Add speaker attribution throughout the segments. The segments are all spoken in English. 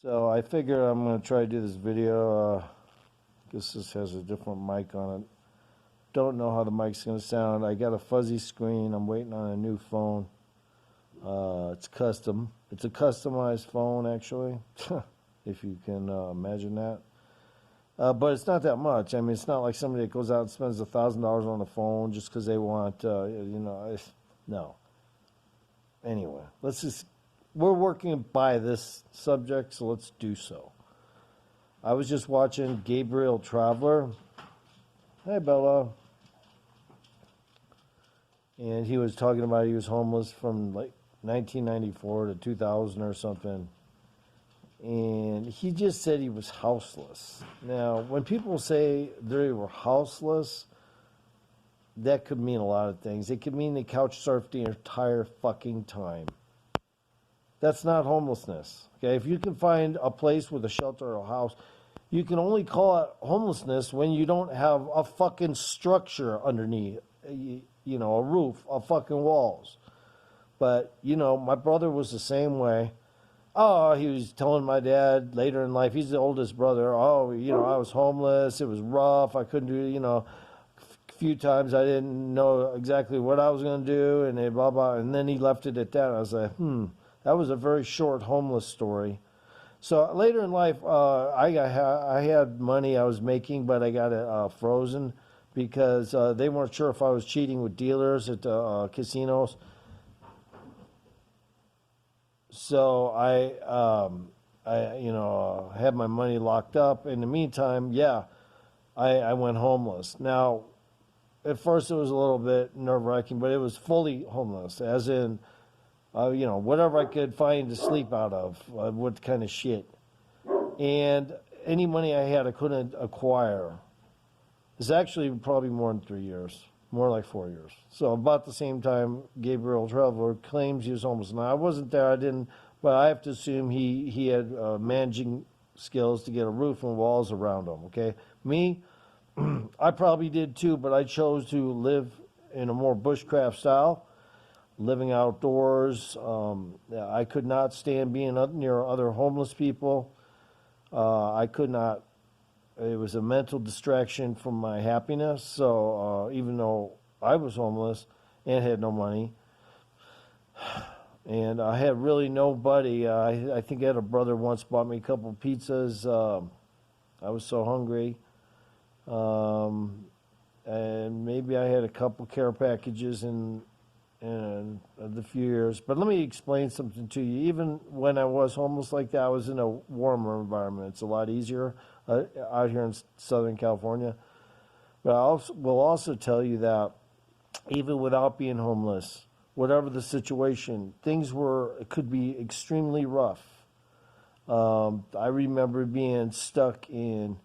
Speaker 1: So I figure I'm going to try to do this video. Guess this has a different mic on it. Don't know how the mic's going to sound. I got a fuzzy screen. I'm waiting on a new phone. It's custom. It's a customized phone, actually, if you can imagine that. But it's not that much. I mean, it's not like somebody that goes out and spends $1,000 on a phone just because they want, no. Anyway, we're working by this subject, so let's do so. I was just watching Gabriel Traveler. Hey, Bella. And he was talking about he was homeless from like 1994 to 2000 or something. And he just said he was houseless. Now, when people say they were houseless, that could mean a lot of things. It could mean they couch surfed the entire fucking time. That's not homelessness. Okay, if you can find a place with a shelter or a house, you can only call it homelessness when you don't have a fucking structure underneath, a roof, a fucking walls. But, my brother was the same way. Oh, he was telling my dad later in life, he's the oldest brother, I was homeless, it was rough, I couldn't do, a few times I didn't know exactly what I was going to do, and blah, blah, and then he left it at that. I was like, that was a very short homeless story. So later in life, I had money I was making, but I got it frozen because they weren't sure if I was cheating with dealers at casinos. So I had my money locked up. In the meantime, I went homeless. Now, at first it was a little bit nerve-wracking, but it was fully homeless, as in, whatever I could find to sleep out of, what kind of shit. And any money I had, I couldn't acquire. It's actually probably more than 3 years, more like 4 years. So about the same time, Gabriel Traveler claims he was homeless. Now, I wasn't there, but I have to assume he had managing skills to get a roof and walls around him, okay? Me, I probably did too, but I chose to live in a more bushcraft style, living outdoors. I could not stand being near other homeless people. I could not. It was a mental distraction from my happiness. So even though I was homeless and had no money, and I had really nobody, I think I had a brother once bought me a couple of pizzas. I was so hungry. And maybe I had a couple care packages in the few years. But let me explain something to you. Even when I was homeless like that, I was in a warmer environment. It's a lot easier out here in Southern California. But I will also tell you that even without being homeless, whatever the situation, could be extremely rough. I remember being stuck in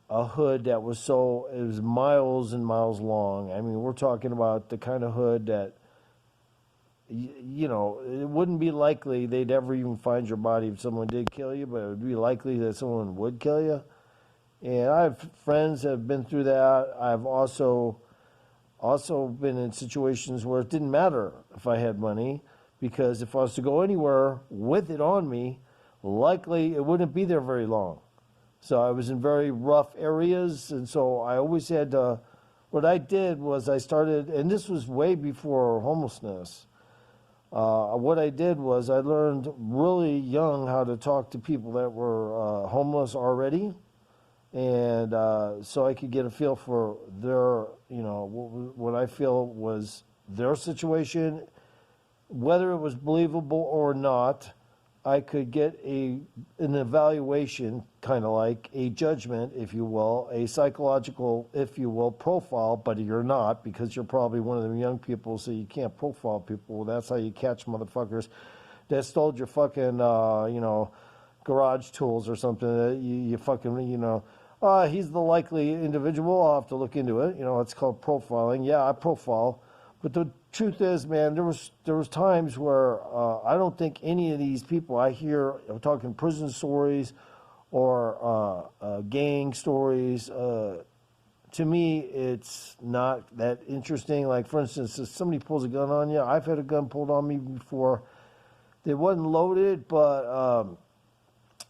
Speaker 1: a hood that it was miles and miles long. I mean, we're talking about the kind of hood that, it wouldn't be likely they'd ever even find your body if someone did kill you, but it would be likely that someone would kill you. And I have friends that have been through that. I've also been in situations where it didn't matter if I had money, because if I was to go anywhere with it on me, likely it wouldn't be there very long. So I was in very rough areas, and so I always had to, what I did was I started, and this was way before homelessness. What I did was I learned really young how to talk to people that were homeless already, and so I could get a feel for their, what I feel was their situation, whether it was believable or not. I could get an evaluation, kind of like a judgment, if you will, a psychological, if you will, profile, but you're not, because you're probably one of them young people, so you can't profile people. That's how you catch motherfuckers that stole your fucking, garage tools or something. You fucking, he's the likely individual. I'll have to look into it. It's called profiling. Yeah, I profile. But the truth is, man, there was times where I don't think any of these people I hear, I'm talking prison stories or gang stories, to me, it's not that interesting. Like, for instance, if somebody pulls a gun on you, I've had a gun pulled on me before. It wasn't loaded, but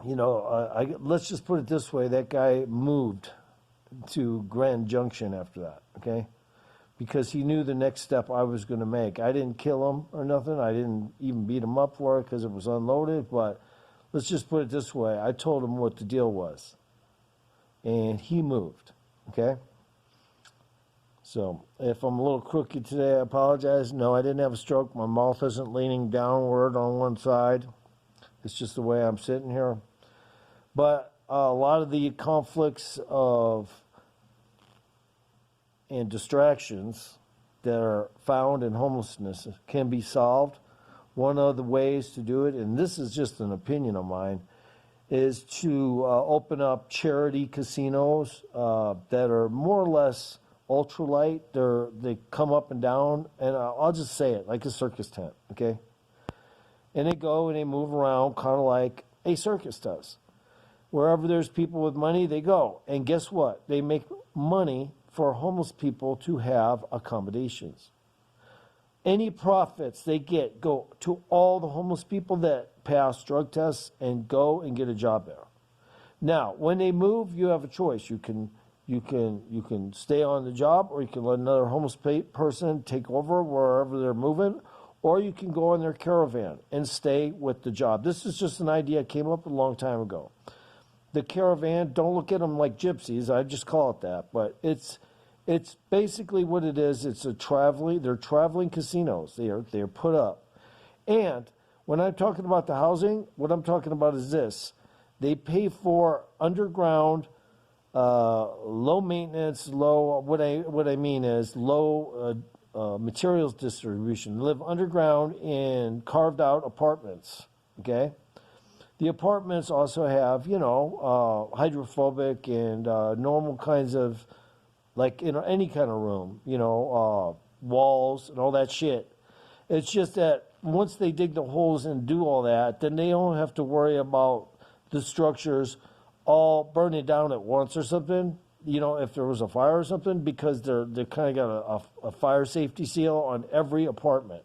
Speaker 1: let's just put it this way: that guy moved to Grand Junction after that, okay? Because he knew the next step I was going to make. I didn't kill him or nothing. I didn't even beat him up for it because it was unloaded. But let's just put it this way: I told him what the deal was, and he moved, okay? So if I'm a little crooked today, I apologize. No, I didn't have a stroke. My mouth isn't leaning downward on one side. It's just the way I'm sitting here. But a lot of the conflicts and distractions that are found in homelessness can be solved. One of the ways to do it, and this is just an opinion of mine, is to open up charity casinos that are more or less ultralight. They come up and down, and I'll just say it, like a circus tent, okay? And they go and they move around kind of like a circus does. Wherever there's people with money, they go. And guess what? They make money for homeless people to have accommodations. Any profits they get go to all the homeless people that pass drug tests and go and get a job there. Now, when they move, you have a choice. You can stay on the job, or you can let another homeless person take over wherever they're moving, or you can go in their caravan and stay with the job. This is just an idea that came up a long time ago. The caravan, don't look at them like gypsies. I just call it that, but it's basically what it is. They're traveling casinos. They're put up. And when I'm talking about the housing, what I'm talking about is this: they pay for underground, low maintenance, what I mean is low materials distribution. They live underground in carved out apartments. Okay. The apartments also have, hydrophobic and normal kinds of, like in any kind of room, walls and all that shit. It's just that once they dig the holes and do all that, then they don't have to worry about the structures all burning down at once or something, if there was a fire or something, because they kind of got a fire safety seal on every apartment.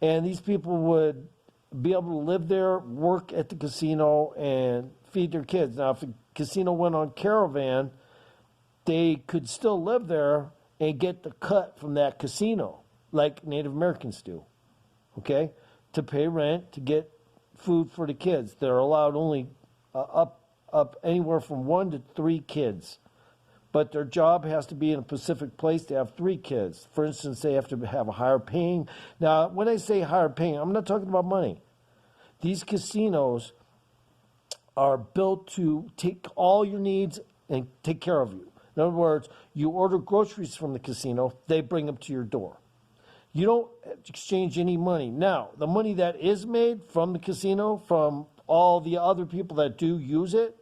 Speaker 1: And these people would be able to live there, work at the casino, and feed their kids. Now, if the casino went on caravan, they could still live there and get the cut from that casino, like Native Americans do, okay? To pay rent, to get food for the kids. They're allowed only up anywhere from 1 to 3 kids. But their job has to be in a specific place to have 3 kids. For instance, they have to have a higher paying. Now, when I say higher paying, I'm not talking about money. These casinos are built to take all your needs and take care of you. In other words, you order groceries from the casino, they bring them to your door. You don't exchange any money. Now, the money that is made from the casino, from all the other people that do use it,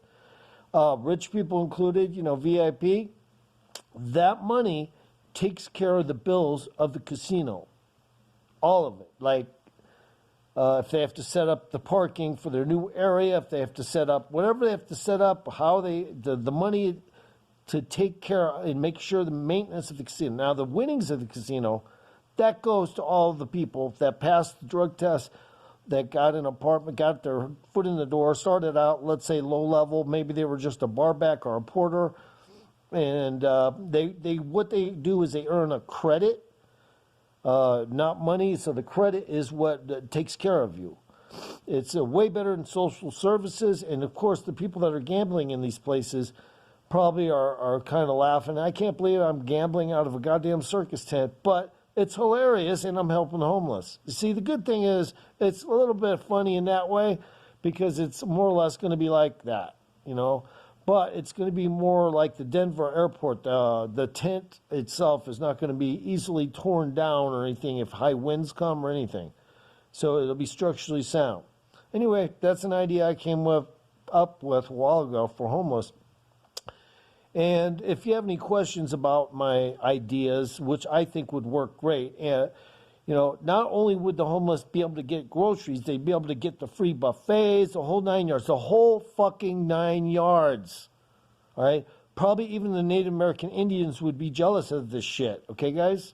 Speaker 1: rich people included, VIP, that money takes care of the bills of the casino. All of it. Like, if they have to set up the parking for their new area, if they have to set up whatever they have to set up, the money to take care of and make sure the maintenance of the casino. Now, the winnings of the casino, that goes to all of the people that passed the drug test, that got an apartment, got their foot in the door, started out, let's say, low level. Maybe they were just a barback or a porter. And what they do is they earn a credit, not money. So the credit is what takes care of you. It's way better than social services. And, of course, the people that are gambling in these places probably are kind of laughing. I can't believe I'm gambling out of a goddamn circus tent. But it's hilarious, and I'm helping the homeless. You see, the good thing is it's a little bit funny in that way because it's more or less going to be like that, But it's going to be more like the Denver airport. The tent itself is not going to be easily torn down or anything if high winds come or anything. So it'll be structurally sound. Anyway, that's an idea I came up with a while ago for homeless. And if you have any questions about my ideas, which I think would work great, not only would the homeless be able to get groceries, they'd be able to get the free buffets, the whole 9 yards, the whole fucking 9 yards. All right? Probably even the Native American Indians would be jealous of this shit. Okay, guys?